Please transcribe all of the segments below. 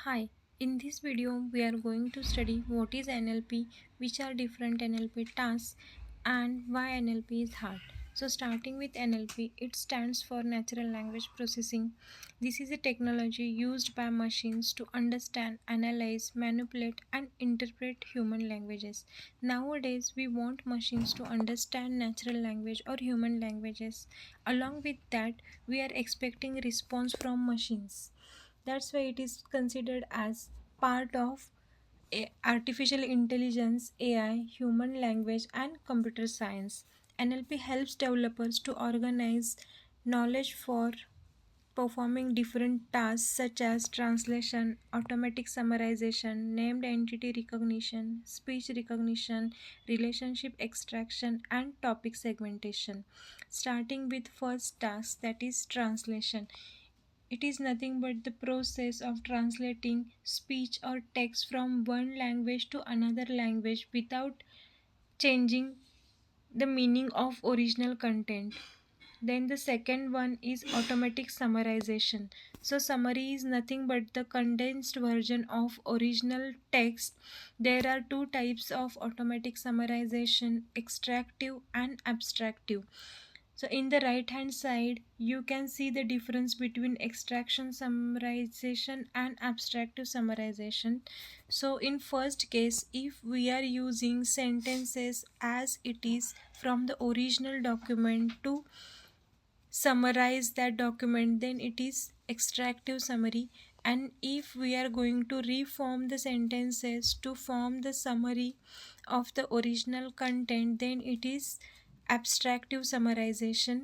Hi, in this video we are going to study what is NLP, which are different NLP tasks and why NLP is hard. So starting with NLP, it stands for Natural Language Processing. This is a technology used by machines to understand, analyze, manipulate and interpret human languages. Nowadays we want machines to understand natural language or human languages. Along with that, we are expecting response from machines. That's why it is considered as part of artificial intelligence, AI, human language, and computer science. NLP helps developers to organize knowledge for performing different tasks such as translation, automatic summarization, named entity recognition, speech recognition, relationship extraction, and topic segmentation. Starting with first task, that is translation. It is nothing but the process of translating speech or text from one language to another language without changing the meaning of original content. Then the second one is automatic summarization. So summary is nothing but the condensed version of original text. There are two types of automatic summarization: extractive and abstractive. So in the right hand side, you can see the difference between extraction summarization and abstractive summarization. So in first case, if we are using sentences as it is from the original document to summarize that document, then it is extractive summary. And if we are going to reform the sentences to form the summary of the original content, then it is abstractive summarization.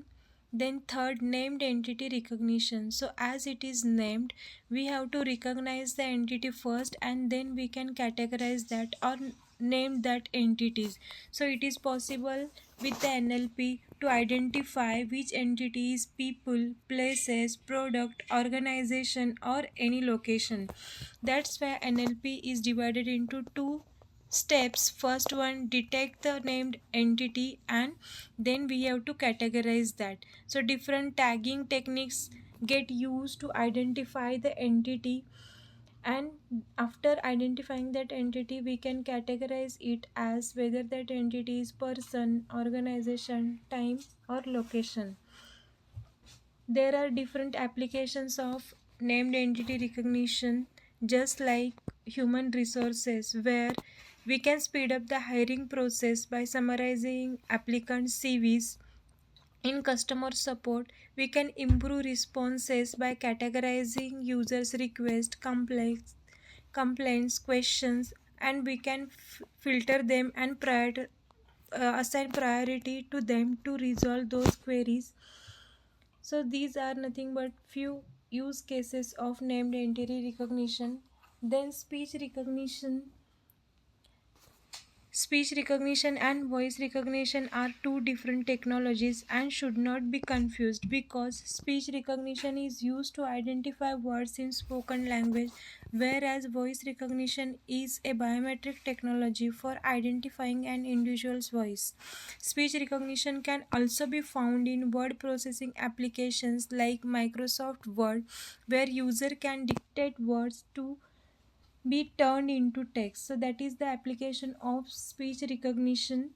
Then third, named entity recognition. So as it is named, we have to recognize the entity first and then we can categorize that or name that entities. So it is possible with the NLP to identify which entities, people, places, product, organization or any location. That's why NLP is divided into two steps. First one, detect the named entity and then we have to categorize that. So different tagging techniques get used to identify the entity, and after identifying that entity we can categorize it as whether that entity is person, organization, time or location. There are different applications of named entity recognition, just like human resources, where we can speed up the hiring process by summarizing applicant CVs. In customer support, we can improve responses by categorizing users' requests, complaints, questions, and we can filter them and assign priority to them to resolve those queries. So these are nothing but few use cases of named entity recognition. Then speech recognition and voice recognition are two different technologies and should not be confused, because speech recognition is used to identify words in spoken language, whereas voice recognition is a biometric technology for identifying an individual's voice. Speech recognition can also be found in word processing applications like Microsoft Word, where user can dictate words to be turned into text. So that is the application of speech recognition.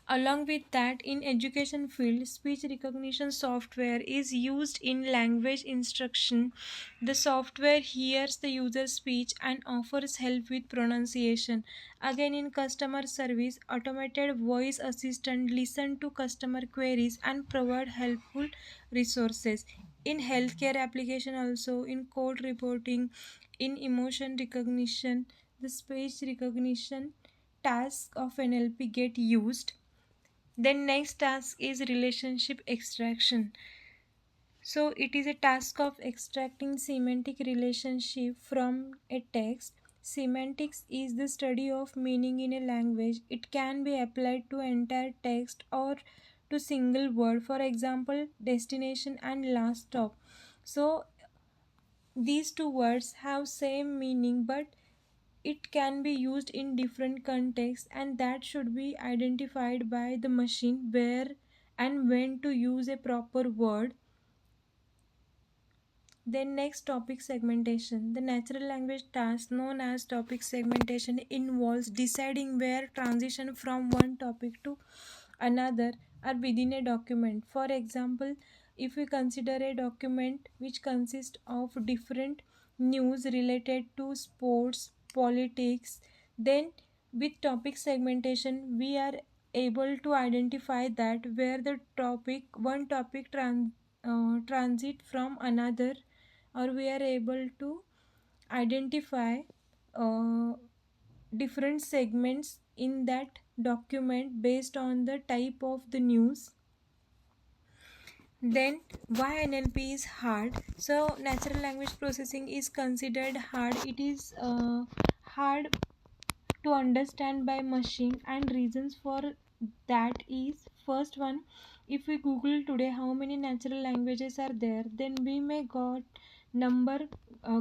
Along with that, in education field, speech recognition software is used in language instruction. The software hears the user's speech and offers help with pronunciation. Again, in customer service, automated voice assistant listen to customer queries and provide helpful resources. In healthcare application also, in code reporting, in emotion recognition, the speech recognition task of NLP get used. Then next task is relationship extraction. So it is a task of extracting semantic relationship from a text. Semantics is the study of meaning in a language. It can be applied to entire text or to single word. For example, destination and last stop. So these two words have same meaning, but it can be used in different contexts, and that should be identified by the machine where and when to use a proper word. Then next, topic segmentation. The natural language task known as topic segmentation involves deciding where transition from one topic to another are within a document. For example, if we consider a document which consists of different news related to sports, politics, then with topic segmentation we are able to identify that where the topic one topic transit from another, or we are able to identify uh, different segments in that document based on the type of the news. Then why NLP is hard? So natural language processing is considered hard. It is hard to understand by machine, and reasons for that is: first one, if we google today how many natural languages are there, then we may got number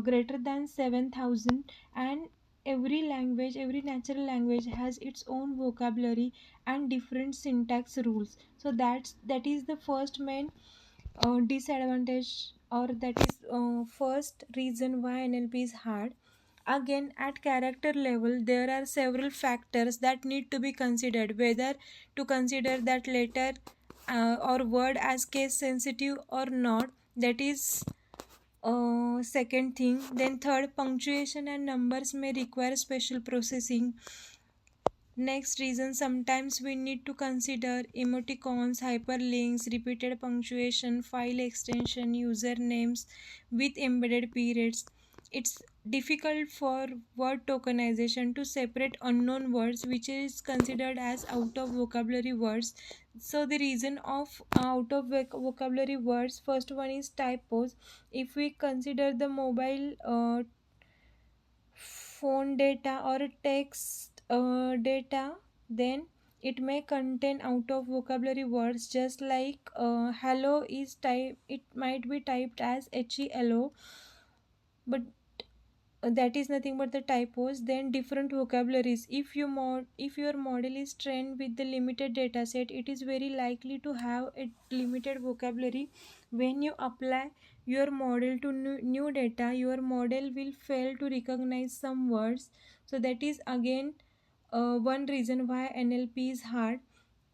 greater than 7,000. And every natural language has its own vocabulary and different syntax rules. So that is the first main disadvantage, or that is first reason why NLP is hard. Again, at character level, there are several factors that need to be considered, whether to consider that letter or word as case sensitive or not. That is second thing. Then third, punctuation and numbers may require special processing. Next reason, sometimes we need to consider emoticons, hyperlinks, repeated punctuation, file extension, usernames with embedded periods. It's difficult for word tokenization to separate unknown words which is considered as out of vocabulary words. So the reason of out of vocabulary words, first one is typos. If we consider the mobile phone data or text data, then it may contain out of vocabulary words, just like hello is type, it might be typed as HELO, but that is nothing but the typos. Then different vocabularies, if your model is trained with the limited data set, it is very likely to have a limited vocabulary. When you apply your model to new data, your model will fail to recognize some words. So that is again one reason why NLP is hard.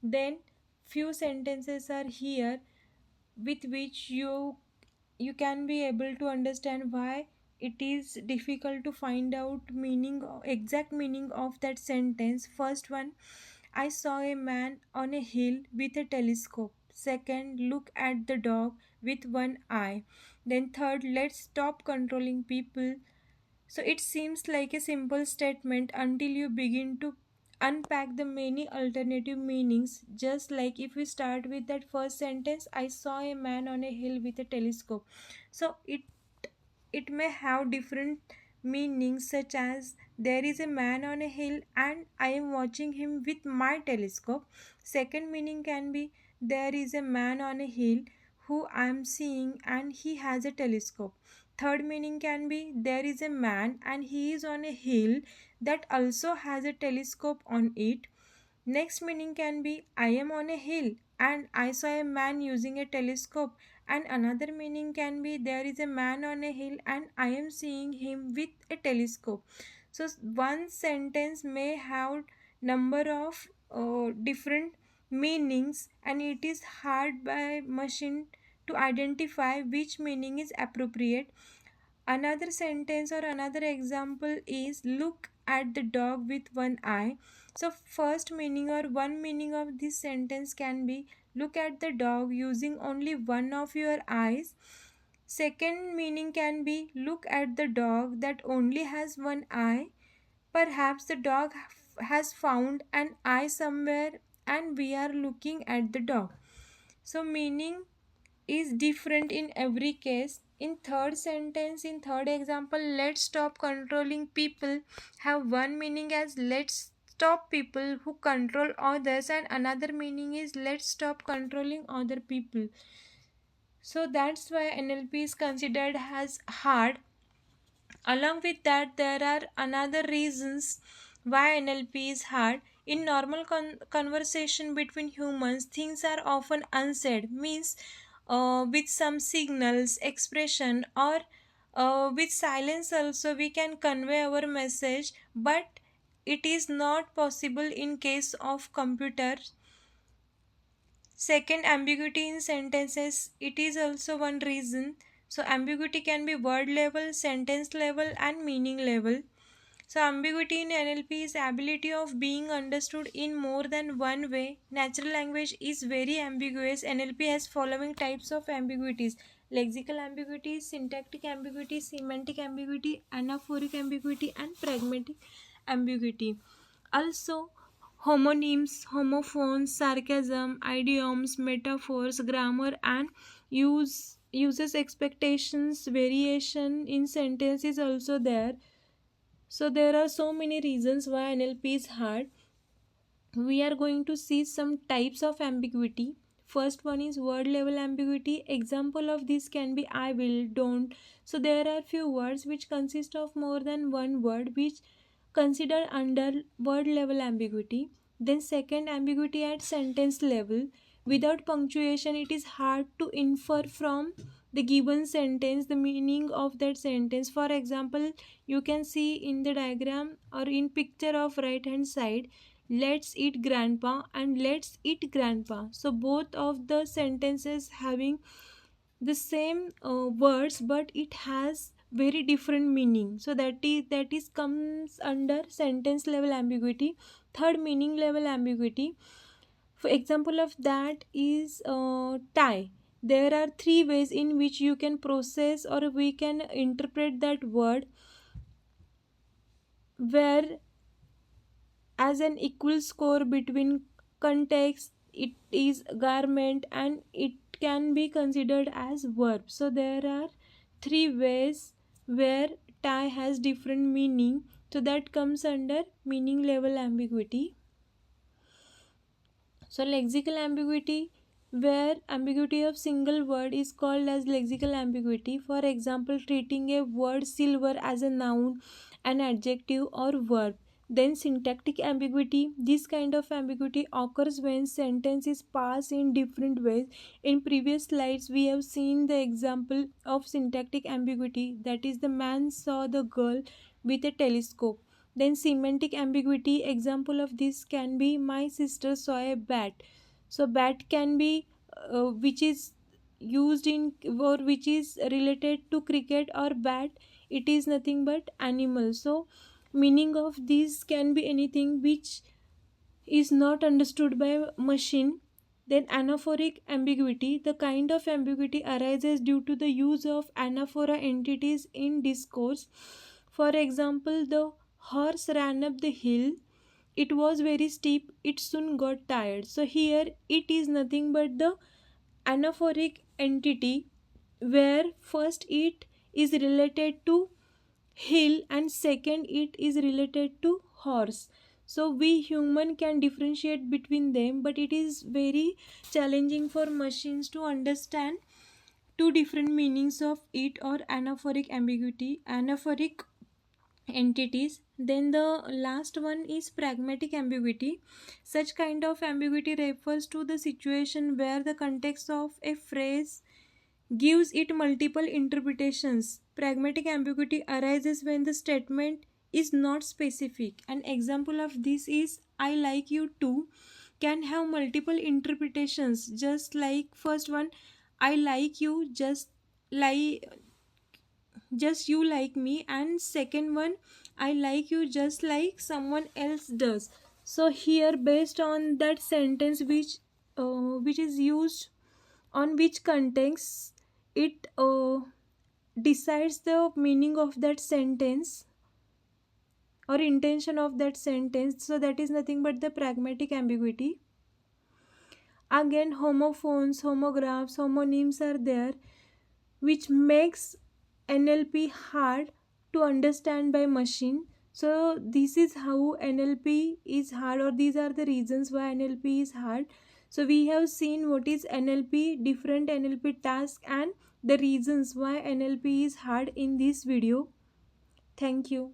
Then few sentences are here with which you can be able to understand why it is difficult to find out exact meaning of that sentence. First one, I saw a man on a hill with a telescope. Second, look at the dog with one eye. Then third, let's stop controlling people. So it seems like a simple statement until you begin to unpack the many alternative meanings. Just like if we start with that first sentence, I saw a man on a hill with a telescope. So it may have different meanings, such as there is a man on a hill and I am watching him with my telescope. Second meaning can be there is a man on a hill who I am seeing and he has a telescope. Third meaning can be there is a man and he is on a hill that also has a telescope on it. Next meaning can be I am on a hill and I saw a man using a telescope. And another meaning can be there is a man on a hill and I am seeing him with a telescope. So one sentence may have number of different meanings, and it is hard by machine to identify which meaning is appropriate. Another sentence or another example is look at the dog with one eye. So first meaning or one meaning of this sentence can be look at the dog using only one of your eyes. Second meaning can be look at the dog that only has one eye. Perhaps the dog has found an eye somewhere and we are looking at the dog. So meaning is different in every case. In third sentence, in third example, let's stop controlling people, have one meaning as let's stop people who control others, and another meaning is let's stop controlling other people. So that's why NLP is considered as hard. Along with that, there are another reasons why NLP is hard. In normal conversation between humans, things are often unsaid, means with some signals, expression, or with silence also we can convey our message, but it is not possible in case of computer. Second, ambiguity in sentences. It is also one reason. So, ambiguity can be word level, sentence level, and meaning level. So, ambiguity in NLP is ability of being understood in more than one way. Natural language is very ambiguous. NLP has following types of ambiguities: lexical ambiguity, syntactic ambiguity, semantic ambiguity, anaphoric ambiguity, and pragmatic ambiguity. Also, homonyms, homophones, sarcasm, idioms, metaphors, grammar, and uses expectations, variation in sentence is also there. So there are so many reasons why NLP is hard. We are going to see some types of ambiguity. First one is word level ambiguity. Example of this can be I will, don't. So there are few words which consist of more than one word, which considered under word level ambiguity. Then second, ambiguity at sentence level. Without punctuation, it is hard to infer from the given sentence the meaning of that sentence. For example, you can see in the diagram or in picture of right hand side, let's eat grandpa and let's eat grandpa. So both of the sentences having the same words, but it has very different meaning. So that is comes under sentence level ambiguity. Third, meaning level ambiguity. For example of that is tie. There are three ways in which you can process or we can interpret that word, where as an equal score between context, it is garment, and it can be considered as verb. So there are three ways where tie has different meaning, so that comes under meaning level ambiguity. So lexical ambiguity, where ambiguity of single word is called as lexical ambiguity. For example, treating a word silver as a noun, an adjective, or verb. Then syntactic ambiguity. This kind of ambiguity occurs when sentences pass in different ways. In previous slides, we have seen the example of syntactic ambiguity, that is, the man saw the girl with a telescope. Then semantic ambiguity, example of this can be my sister saw a bat. So bat can be which is used in or which is related to cricket, or bat, it is nothing but animal. So meaning of this can be anything which is not understood by machine. Then anaphoric ambiguity, the kind of ambiguity arises due to the use of anaphora entities in discourse. For example, the horse ran up the hill, it was very steep, it soon got tired. So here it is nothing but the anaphoric entity, where first it is related to hill and second it is related to horse. So we human can differentiate between them, but it is very challenging for machines to understand two different meanings of it, or anaphoric ambiguity, anaphoric entities. Then the last one is pragmatic ambiguity. Such kind of ambiguity refers to the situation where the context of a phrase gives it multiple interpretations. Pragmatic ambiguity arises when the statement is not specific. An example of this is I like you too can have multiple interpretations, just like first one, I like you like just you like me, and second one, I like you just like someone else does. So here, based on that sentence which is used on which context, it decides the meaning of that sentence or intention of that sentence. So that is nothing but the pragmatic ambiguity. Again, homophones, homographs, homonyms are there, which makes NLP hard to understand by machine. So this is how NLP is hard, or these are the reasons why NLP is hard. So we have seen what is NLP, different NLP tasks, and the reasons why NLP is hard in this video. Thank you.